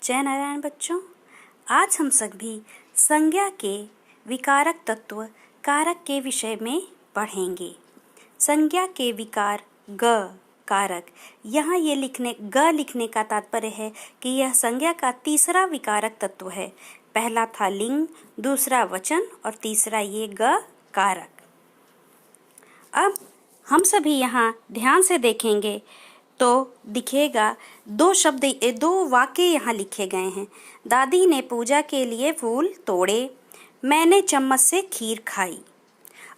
जय नारायण बच्चों। आज हम सभी संज्ञा के विकारक तत्व कारक के विषय में पढ़ेंगे। संज्ञा के विकार ग कारक। यहाँ ये ग लिखने का तात्पर्य है कि यह संज्ञा का तीसरा विकारक तत्व है। पहला था लिंग, दूसरा वचन और तीसरा ये ग कारक। अब हम सभी यहाँ ध्यान से देखेंगे तो दिखेगा दो वाक्य यहाँ लिखे गए हैं। दादी ने पूजा के लिए फूल तोड़े, मैंने चम्मच से खीर खाई।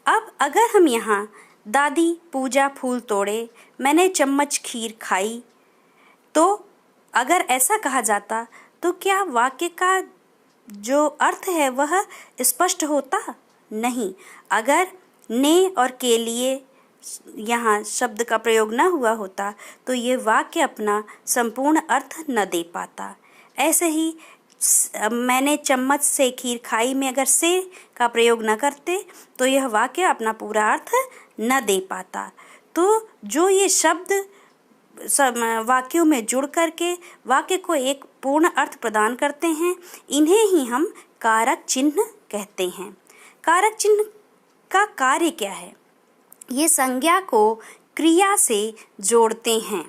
अब अगर हम यहाँ दादी पूजा फूल तोड़े, मैंने चम्मच खीर खाई, तो अगर ऐसा कहा जाता तो क्या वाक्य का जो अर्थ है वह स्पष्ट होता? नहीं। अगर ने और के लिए यहाँ शब्द का प्रयोग न हुआ होता तो ये वाक्य अपना संपूर्ण अर्थ न दे पाता। ऐसे ही मैंने चम्मच से खीर खाई में अगर से का प्रयोग न करते तो यह वाक्य अपना पूरा अर्थ न दे पाता। तो जो ये शब्द वाक्यों में जुड़ करके वाक्य को एक पूर्ण अर्थ प्रदान करते हैं, इन्हें ही हम कारक चिन्ह कहते हैं। कारक चिन्ह का कार्य क्या है? ये संज्ञा को क्रिया से जोड़ते हैं।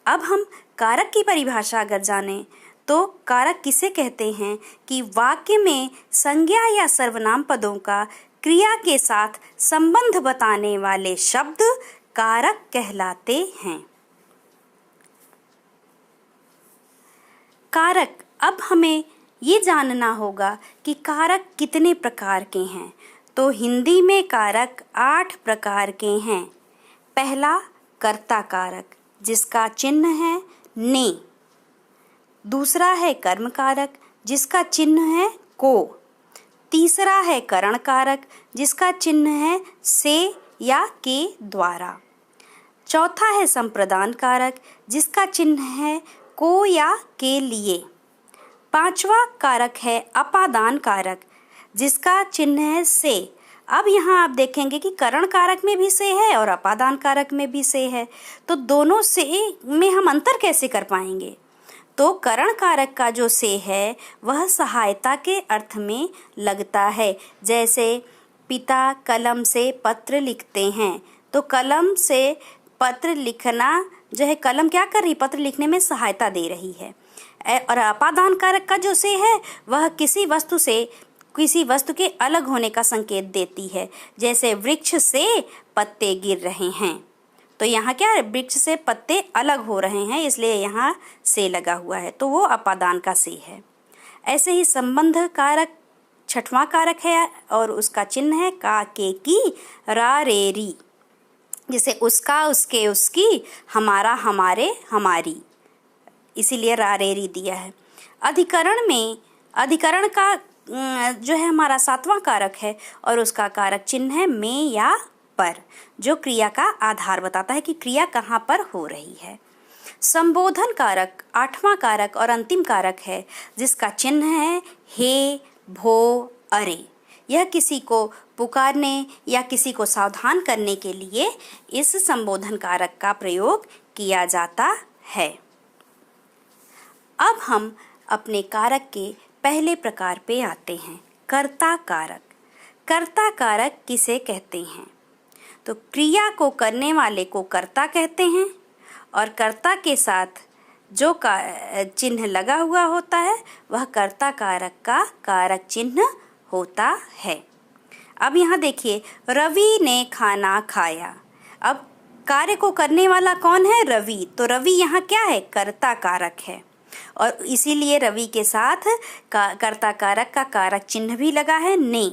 अब हम कारक की परिभाषा अगर जानें तो कारक किसे कहते हैं कि वाक्य में संज्ञा या सर्वनाम पदों का क्रिया के साथ संबंध बताने वाले शब्द कारक कहलाते हैं। कारक। अब हमें ये जानना होगा कि कारक कितने प्रकार के हैं। तो हिंदी में कारक 8 प्रकार के हैं। पहला कर्ता कारक, जिसका चिन्ह है ने। दूसरा है कर्म कारक, जिसका चिन्ह है को। तीसरा है करण कारक, जिसका चिन्ह है से या के द्वारा। चौथा है संप्रदान कारक, जिसका चिन्ह है को या के लिए। पांचवा कारक है अपादान कारक, जिसका चिन्ह है से। अब यहाँ आप देखेंगे कि करण कारक में भी से है और अपादान कारक में भी से है, तो दोनों से में हम अंतर कैसे कर पाएंगे? तो करण कारक का जो से है वह सहायता के अर्थ में लगता है। जैसे पिता कलम से पत्र लिखते हैं, तो कलम से पत्र लिखना जो है, कलम क्या कर रही? पत्र लिखने में सहायता दे रही है। और अपादान कारक का जो से है वह किसी वस्तु के अलग होने का संकेत देती है। जैसे वृक्ष से पत्ते गिर रहे हैं, तो यहाँ क्या है? वृक्ष से पत्ते अलग हो रहे हैं, इसलिए यहाँ से लगा हुआ है, तो वो अपादान का से है। ऐसे ही संबंध कारक 6वां कारक है और उसका चिन्ह है का, के, की, रा, रे, री। जैसे उसका, उसके, उसकी, हमारा, हमारे, हमारी, इसीलिए रा, रे, री दिया है। अधिकरण का जो है हमारा 7वां कारक है और उसका कारक चिन्ह है में या पर, जो क्रिया का आधार बताता है कि क्रिया कहाँ पर हो रही है। संबोधन कारक 8वां कारक और अंतिम कारक है, जिसका चिन्ह है हे, भो, अरे। यह किसी को पुकारने या किसी को सावधान करने के लिए इस संबोधन कारक का प्रयोग किया जाता है। अब हम अपने कारक के पहले प्रकार पे आते हैं, कर्ता कारक। कर्ता कारक किसे कहते हैं? तो क्रिया को करने वाले को कर्ता कहते हैं और कर्ता के साथ जो चिन्ह लगा हुआ होता है वह कर्ता कारक का कारक चिन्ह होता है। अब यहाँ देखिए, रवि ने खाना खाया। अब कार्य को करने वाला कौन है? रवि। तो रवि यहाँ क्या है? कर्ता कारक है और इसीलिए रवि के साथ कर्ता कारक का कारक चिन्ह भी लगा है ने।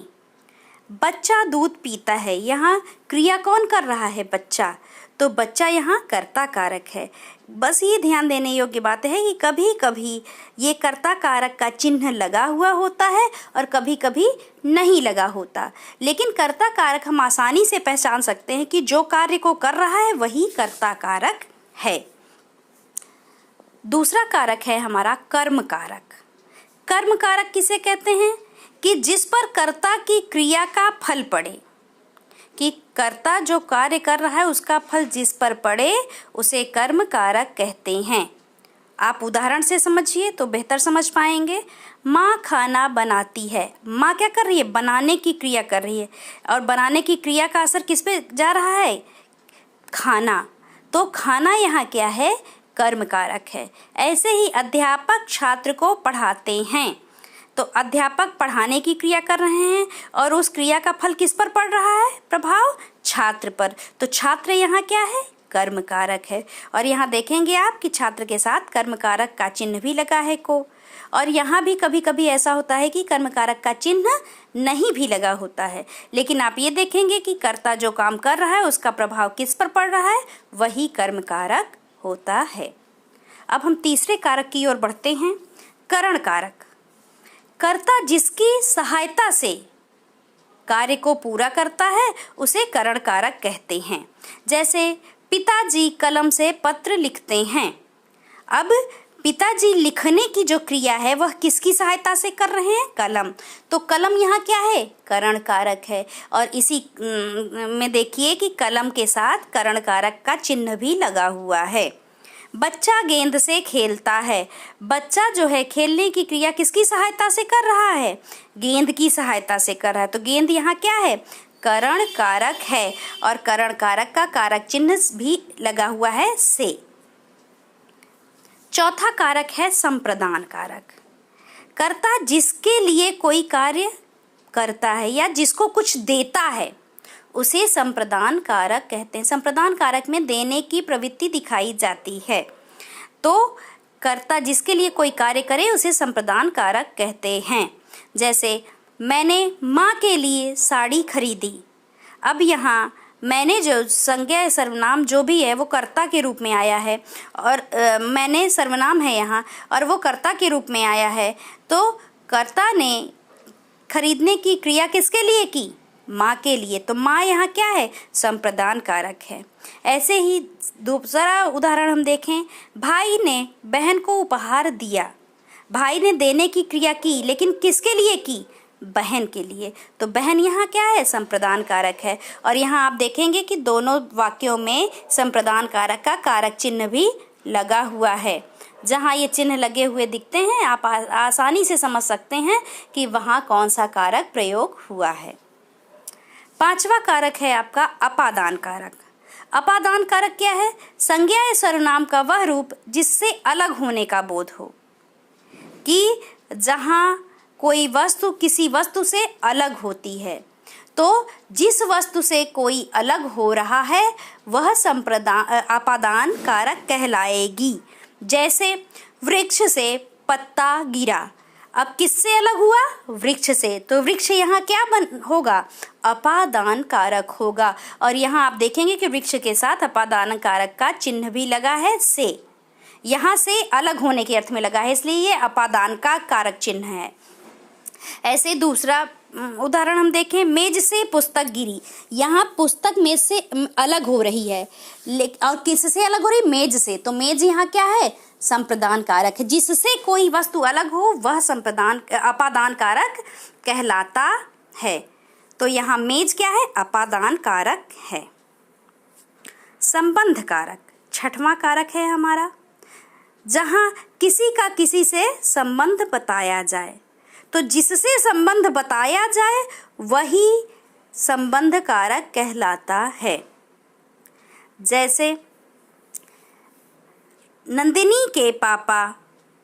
बच्चा दूध पीता है, यहाँ क्रिया कौन कर रहा है? बच्चा। तो बच्चा यहाँ कर्ता कारक है। बस ये ध्यान देने योग्य बात है कि कभी कभी ये कर्ता कारक का चिन्ह लगा हुआ होता है और कभी कभी नहीं लगा होता, लेकिन कर्ता कारक हम आसानी से पहचान सकते हैं कि जो कार्य को कर रहा है वही कर्ता कारक है। दूसरा कारक है हमारा कर्म कारक। कर्म कारक किसे कहते हैं? कि जिस पर कर्ता की क्रिया का फल पड़े, कि कर्ता जो कार्य कर रहा है उसका फल जिस पर पड़े उसे कर्म कारक कहते हैं। आप उदाहरण से समझिए तो बेहतर समझ पाएंगे। माँ खाना बनाती है। माँ क्या कर रही है? बनाने की क्रिया कर रही है, और बनाने की क्रिया का असर किस पे जा रहा है? खाना। तो खाना यहाँ क्या है? कर्म कारक है। ऐसे ही अध्यापक छात्र को पढ़ाते हैं। तो अध्यापक पढ़ाने की क्रिया कर रहे हैं, और उस क्रिया का फल किस पर पड़ रहा है? प्रभाव छात्र पर। तो छात्र यहाँ क्या है? कर्म कारक है। और यहाँ देखेंगे आप कि छात्र के साथ कर्म कारक का चिन्ह भी लगा है को। और यहाँ भी कभी कभी ऐसा होता है कि कर्म कारक का चिन्ह नहीं भी लगा होता है, लेकिन आप ये देखेंगे कि कर्ता जो काम कर रहा है उसका प्रभाव किस पर पड़ रहा है? वही कर्म कारक होता है। अब हम तीसरे कारक की ओर बढ़ते हैं, करण कारक। कर्ता जिसकी सहायता से कार्य को पूरा करता है उसे करण कारक कहते हैं। जैसे पिताजी कलम से पत्र लिखते हैं। अब पिताजी लिखने की जो क्रिया है वह किसकी सहायता से कर रहे हैं? कलम। तो कलम यहाँ क्या है? करण कारक है। और इसी में देखिए कि कलम के साथ करण कारक का चिन्ह भी लगा हुआ है। बच्चा गेंद से खेलता है। बच्चा जो है खेलने की क्रिया किसकी सहायता से कर रहा है? गेंद की सहायता से कर रहा है। तो गेंद यहाँ क्या है? करण कारक है। और करण कारक का कारक चिन्ह भी लगा हुआ है से। चौथा कारक है संप्रदान कारक। कर्ता जिसके लिए कोई कार्य करता है या जिसको कुछ देता है उसे संप्रदान कारक कहते हैं। संप्रदान कारक में देने की प्रवृत्ति दिखाई जाती है। तो कर्ता जिसके लिए कोई कार्य करे उसे संप्रदान कारक कहते हैं। जैसे मैंने माँ के लिए साड़ी खरीदी। अब यहाँ मैंने जो संज्ञा सर्वनाम जो भी है वो कर्ता के रूप में आया है, और मैंने सर्वनाम है यहाँ और वो कर्ता के रूप में आया है। तो कर्ता ने खरीदने की क्रिया किसके लिए की? माँ के लिए। तो माँ यहाँ क्या है? संप्रदान कारक है। ऐसे ही दूसरा उदाहरण हम देखें, भाई ने बहन को उपहार दिया। भाई ने देने की क्रिया की, लेकिन किसके लिए की? बहन के लिए। तो बहन यहाँ क्या है? संप्रदान कारक है। और यहाँ आप देखेंगे कि दोनों वाक्यों में संप्रदान कारक का कारक चिन्ह भी लगा हुआ है। जहाँ ये चिन्ह लगे हुए दिखते हैं आप आसानी से समझ सकते हैं कि वहाँ कौन सा कारक प्रयोग हुआ है। पांचवा कारक है आपका अपादान कारक। अपादान कारक क्या है? संज्ञा या सर्वनाम का वह रूप जिससे अलग होने का बोध हो, कि जहाँ कोई वस्तु किसी वस्तु से अलग होती है, तो जिस वस्तु से कोई अलग हो रहा है वह अपादान कारक कहलाएगी। जैसे वृक्ष से पत्ता गिरा। अब किससे अलग हुआ? वृक्ष से। तो वृक्ष यहाँ क्या होगा? अपादान कारक होगा। और यहाँ आप देखेंगे कि वृक्ष के साथ अपादान कारक का चिन्ह भी लगा है से। यहाँ से अलग होने के अर्थ में लगा है, इसलिए ये अपादान का कारक चिन्ह है। ऐसे दूसरा उदाहरण हम देखें, मेज से पुस्तक गिरी। यहाँ पुस्तक मेज से अलग हो रही है, और किससे अलग हो रही? मेज से। तो मेज यहाँ क्या है? संप्रदान कारक है। जिससे कोई वस्तु अलग हो वह अपादान कारक कहलाता है। तो यहाँ मेज क्या है? अपादान कारक है। संबंध कारक छठवां कारक है हमारा। जहाँ किसी का किसी से संबंध बताया जाए, तो जिससे संबंध बताया जाए वही संबंध कारक कहलाता है। जैसे नंदिनी के पापा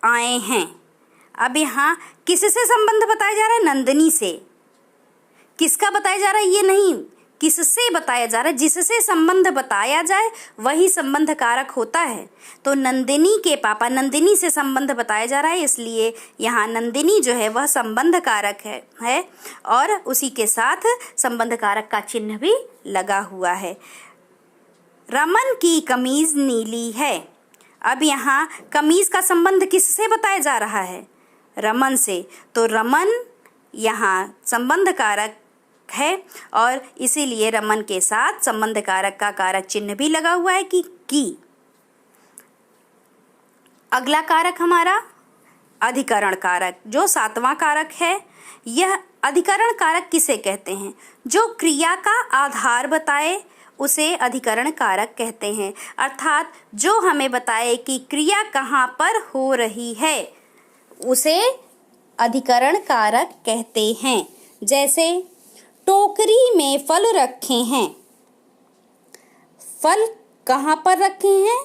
आए हैं। अब यहाँ किससे संबंध बताया जा रहा है? नंदिनी से। किसका बताया जा रहा है? ये नहीं, किससे बताया जा रहा है? जिससे संबंध बताया जाए वही संबंध कारक होता है। तो नंदिनी के पापा, नंदिनी से संबंध बताया जा रहा है, इसलिए यहाँ नंदिनी जो है वह संबंध कारक है और उसी के साथ संबंध कारक का चिन्ह भी लगा हुआ है। रमन की कमीज नीली है। अब यहाँ कमीज का संबंध किससे बताया जा रहा है? रमन से। तो रमन यहाँ संबंध कारक है और इसीलिए रमन के साथ संबंध कारक का कारक चिन्ह भी लगा हुआ है कि। अगला कारक हमारा अधिकरण कारक, जो सातवां कारक है। यह अधिकरण कारक किसे कहते हैं? जो क्रिया का आधार बताए उसे अधिकरण कारक कहते हैं। अर्थात जो हमें बताए कि क्रिया कहाँ पर हो रही है उसे अधिकरण कारक कहते हैं। जैसे टोकरी में फल रखे हैं, फल कहाँ पर रखे हैं?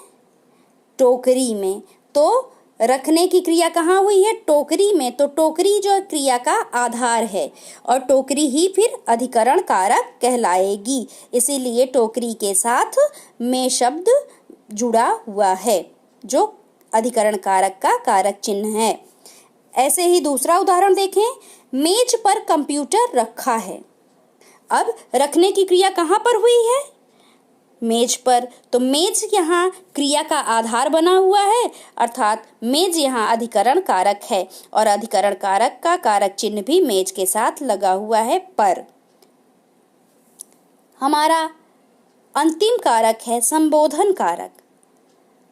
टोकरी में। तो रखने की क्रिया कहाँ हुई है? टोकरी में। तो टोकरी जो क्रिया का आधार है और टोकरी ही फिर अधिकरण कारक कहलाएगी। इसीलिए टोकरी के साथ में शब्द जुड़ा हुआ है जो अधिकरण कारक का कारक चिन्ह है। ऐसे ही दूसरा उदाहरण देखें, मेज पर कंप्यूटर रखा है। अब रखने की क्रिया कहाँ पर हुई है? मेज पर। तो मेज यहाँ क्रिया का आधार बना हुआ है, अर्थात मेज यहाँ अधिकरण कारक है और अधिकरण कारक का कारक चिन्ह भी मेज के साथ लगा हुआ है पर। हमारा अंतिम कारक है संबोधन कारक।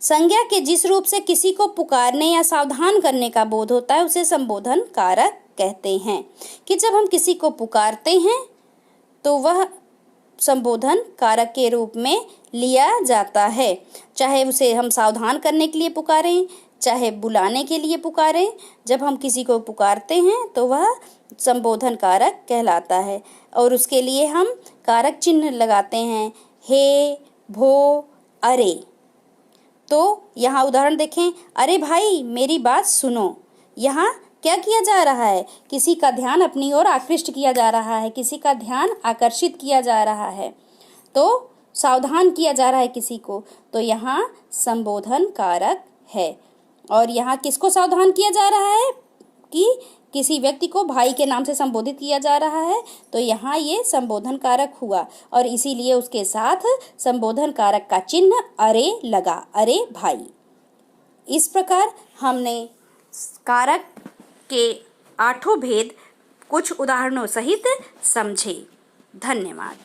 संज्ञा के जिस रूप से किसी को पुकारने या सावधान करने का बोध होता है उसे संबोधन कारक कहते हैं। कि जब हम किसी को पुकारते हैं तो वह संबोधन कारक के रूप में लिया जाता है। चाहे उसे हम सावधान करने के लिए पुकारें, चाहे बुलाने के लिए पुकारें, जब हम किसी को पुकारते हैं तो वह संबोधन कारक कहलाता है। और उसके लिए हम कारक चिन्ह लगाते हैं, हे, भो, अरे। तो यहाँ उदाहरण देखें, अरे भाई मेरी बात सुनो। यहाँ क्या किया जा रहा है? किसी का ध्यान अपनी ओर आकृष्ट किया जा रहा है, किसी का ध्यान आकर्षित किया जा रहा है, तो सावधान किया जा रहा है किसी को, तो यहाँ संबोधन कारक है। और यहाँ किसको सावधान किया जा रहा है? कि किसी व्यक्ति को भाई के नाम से संबोधित किया जा रहा है, तो यहाँ ये संबोधन कारक हुआ और इसीलिए उसके साथ संबोधन कारक का चिन्ह अरे लगा, अरे भाई। इस प्रकार हमने कारक के 8 भेद कुछ उदाहरणों सहित समझे। धन्यवाद।